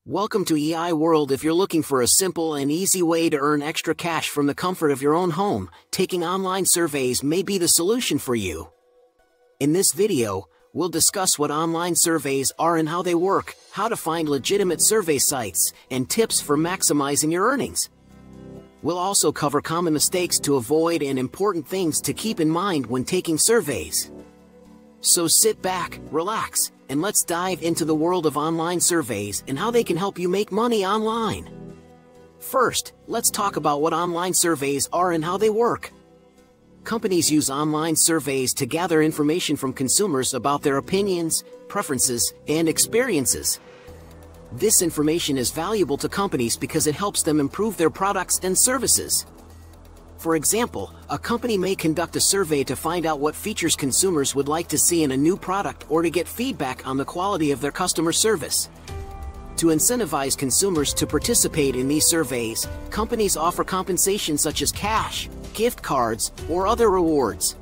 Welcome to EI World. If you're looking for a simple and easy way to earn extra cash from the comfort of your own home, taking online surveys may be the solution for you. In this video, we'll discuss what online surveys are and how they work, how to find legitimate survey sites, and tips for maximizing your earnings. We'll also cover common mistakes to avoid and important things to keep in mind when taking surveys. So sit back, relax, and let's dive into the world of online surveys and how they can help you make money online. First, let's talk about what online surveys are and how they work. Companies use online surveys to gather information from consumers about their opinions, preferences, and experiences. This information is valuable to companies because it helps them improve their products and services. For example, a company may conduct a survey to find out what features consumers would like to see in a new product or to get feedback on the quality of their customer service. To incentivize consumers to participate in these surveys, companies offer compensation such as cash, gift cards, or other rewards.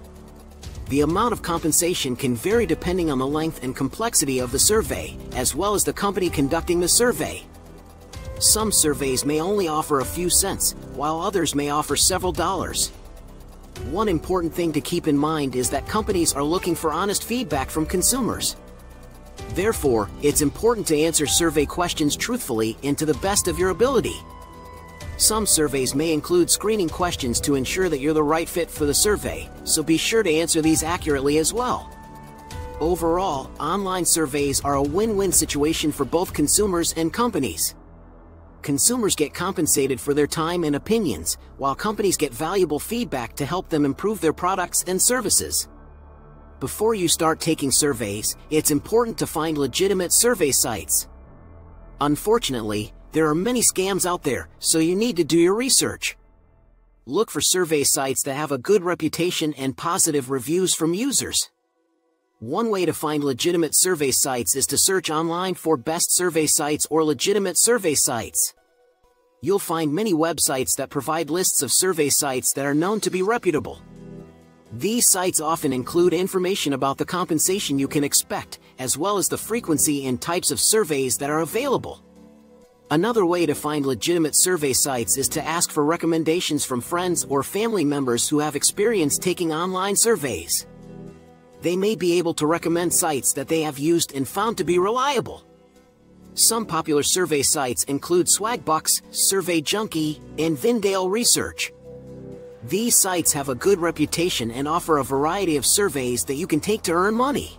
The amount of compensation can vary depending on the length and complexity of the survey, as well as the company conducting the survey. Some surveys may only offer a few cents, while others may offer several dollars. One important thing to keep in mind is that companies are looking for honest feedback from consumers. Therefore, it's important to answer survey questions truthfully and to the best of your ability. Some surveys may include screening questions to ensure that you're the right fit for the survey, so be sure to answer these accurately as well. Overall, online surveys are a win-win situation for both consumers and companies. Consumers get compensated for their time and opinions, while companies get valuable feedback to help them improve their products and services. Before you start taking surveys, it's important to find legitimate survey sites. Unfortunately, there are many scams out there, so you need to do your research. Look for survey sites that have a good reputation and positive reviews from users. One way to find legitimate survey sites is to search online for best survey sites or legitimate survey sites. You'll find many websites that provide lists of survey sites that are known to be reputable. These sites often include information about the compensation you can expect, as well as the frequency and types of surveys that are available. Another way to find legitimate survey sites is to ask for recommendations from friends or family members who have experience taking online surveys. They may be able to recommend sites that they have used and found to be reliable. Some popular survey sites include Swagbucks, Survey Junkie, and Vindale Research. These sites have a good reputation and offer a variety of surveys that you can take to earn money.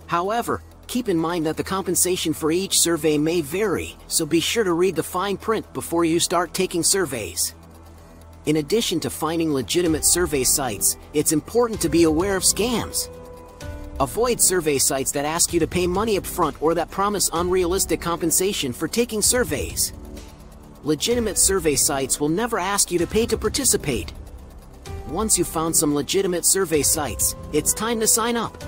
However, keep in mind that the compensation for each survey may vary, so be sure to read the fine print before you start taking surveys. In addition to finding legitimate survey sites, it's important to be aware of scams. Avoid survey sites that ask you to pay money up front or that promise unrealistic compensation for taking surveys. Legitimate survey sites will never ask you to pay to participate. Once you've found some legitimate survey sites, it's time to sign up.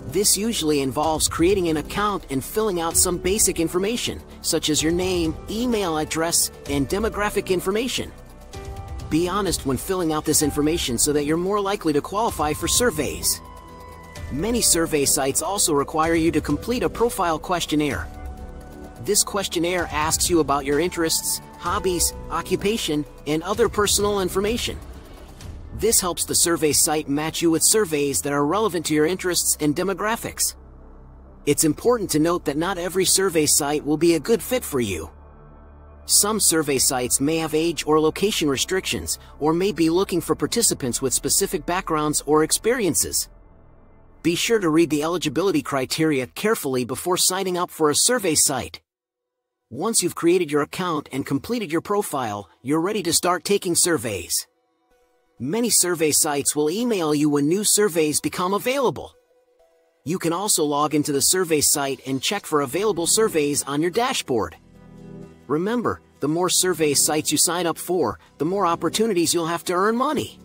This usually involves creating an account and filling out some basic information, such as your name, email address, and demographic information. Be honest when filling out this information so that you're more likely to qualify for surveys. Many survey sites also require you to complete a profile questionnaire. This questionnaire asks you about your interests, hobbies, occupation, and other personal information. This helps the survey site match you with surveys that are relevant to your interests and demographics. It's important to note that not every survey site will be a good fit for you. Some survey sites may have age or location restrictions, or may be looking for participants with specific backgrounds or experiences. Be sure to read the eligibility criteria carefully before signing up for a survey site. Once you've created your account and completed your profile, you're ready to start taking surveys. Many survey sites will email you when new surveys become available. You can also log into the survey site and check for available surveys on your dashboard. Remember, the more survey sites you sign up for, the more opportunities you'll have to earn money.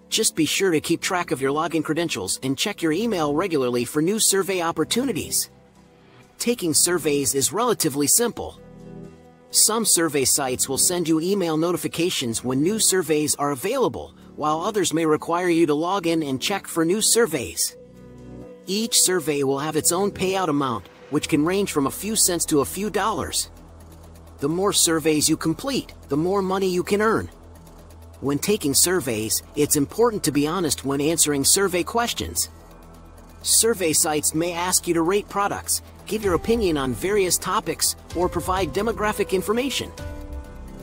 Just be sure to keep track of your login credentials and check your email regularly for new survey opportunities. Taking surveys is relatively simple. Some survey sites will send you email notifications when new surveys are available, while others may require you to log in and check for new surveys. Each survey will have its own payout amount, which can range from a few cents to a few dollars. The more surveys you complete, the more money you can earn. When taking surveys, it's important to be honest when answering survey questions. Survey sites may ask you to rate products, give your opinion on various topics, or provide demographic information.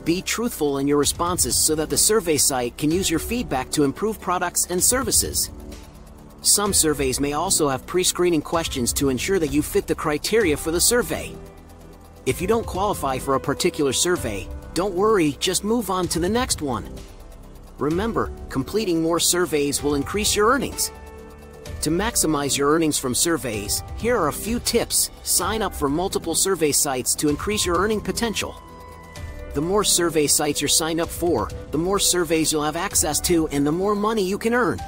Be truthful in your responses so that the survey site can use your feedback to improve products and services. Some surveys may also have pre-screening questions to ensure that you fit the criteria for the survey. If you don't qualify for a particular survey, don't worry, just move on to the next one. Remember, completing more surveys will increase your earnings. To maximize your earnings from surveys, here are a few tips. Sign up for multiple survey sites to increase your earning potential. The more survey sites you're signed up for, the more surveys you'll have access to and the more money you can earn.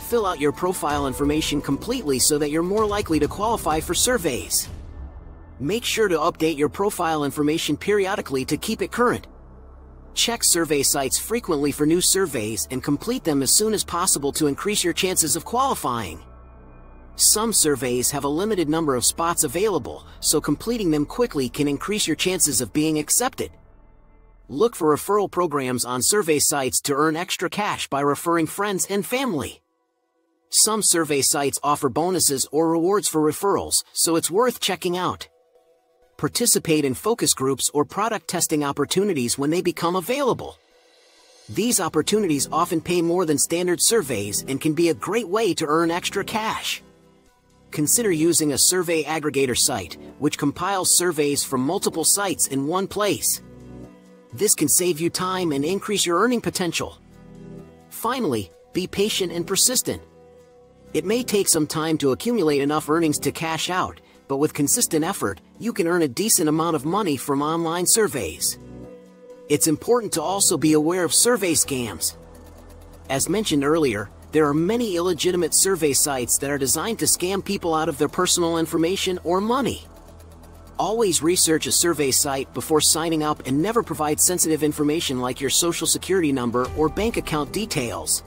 Fill out your profile information completely so that you're more likely to qualify for surveys. Make sure to update your profile information periodically to keep it current. Check survey sites frequently for new surveys and complete them as soon as possible to increase your chances of qualifying. Some surveys have a limited number of spots available, so completing them quickly can increase your chances of being accepted. Look for referral programs on survey sites to earn extra cash by referring friends and family. Some survey sites offer bonuses or rewards for referrals, so it's worth checking out. Participate in focus groups or product testing opportunities when they become available. These opportunities often pay more than standard surveys and can be a great way to earn extra cash. Consider using a survey aggregator site, which compiles surveys from multiple sites in one place. This can save you time and increase your earning potential. Finally, be patient and persistent. It may take some time to accumulate enough earnings to cash out, but with consistent effort, you can earn a decent amount of money from online surveys. It's important to also be aware of survey scams. As mentioned earlier, there are many illegitimate survey sites that are designed to scam people out of their personal information or money. Always research a survey site before signing up and never provide sensitive information like your social security number or bank account details.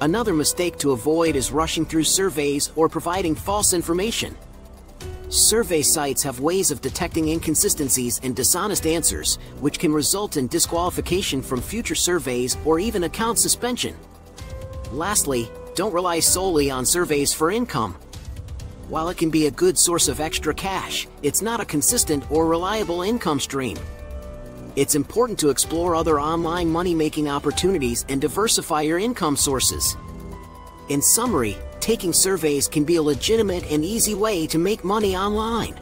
Another mistake to avoid is rushing through surveys or providing false information. Survey sites have ways of detecting inconsistencies and dishonest answers, which can result in disqualification from future surveys or even account suspension. Lastly, don't rely solely on surveys for income. While it can be a good source of extra cash, it's not a consistent or reliable income stream. It's important to explore other online money-making opportunities and diversify your income sources. In summary, taking surveys can be a legitimate and easy way to make money online.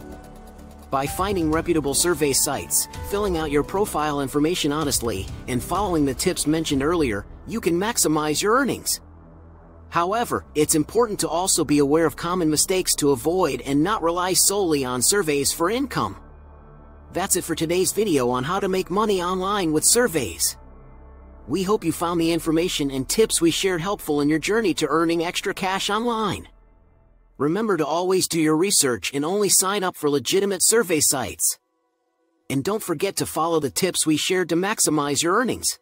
By finding reputable survey sites, filling out your profile information honestly, and following the tips mentioned earlier, you can maximize your earnings. However, it's important to also be aware of common mistakes to avoid and not rely solely on surveys for income. That's it for today's video on how to make money online with surveys. We hope you found the information and tips we shared helpful in your journey to earning extra cash online. Remember to always do your research and only sign up for legitimate survey sites. And don't forget to follow the tips we shared to maximize your earnings.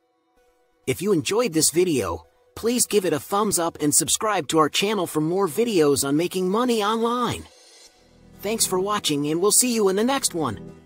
If you enjoyed this video, please give it a thumbs up and subscribe to our channel for more videos on making money online. Thanks for watching and we'll see you in the next one.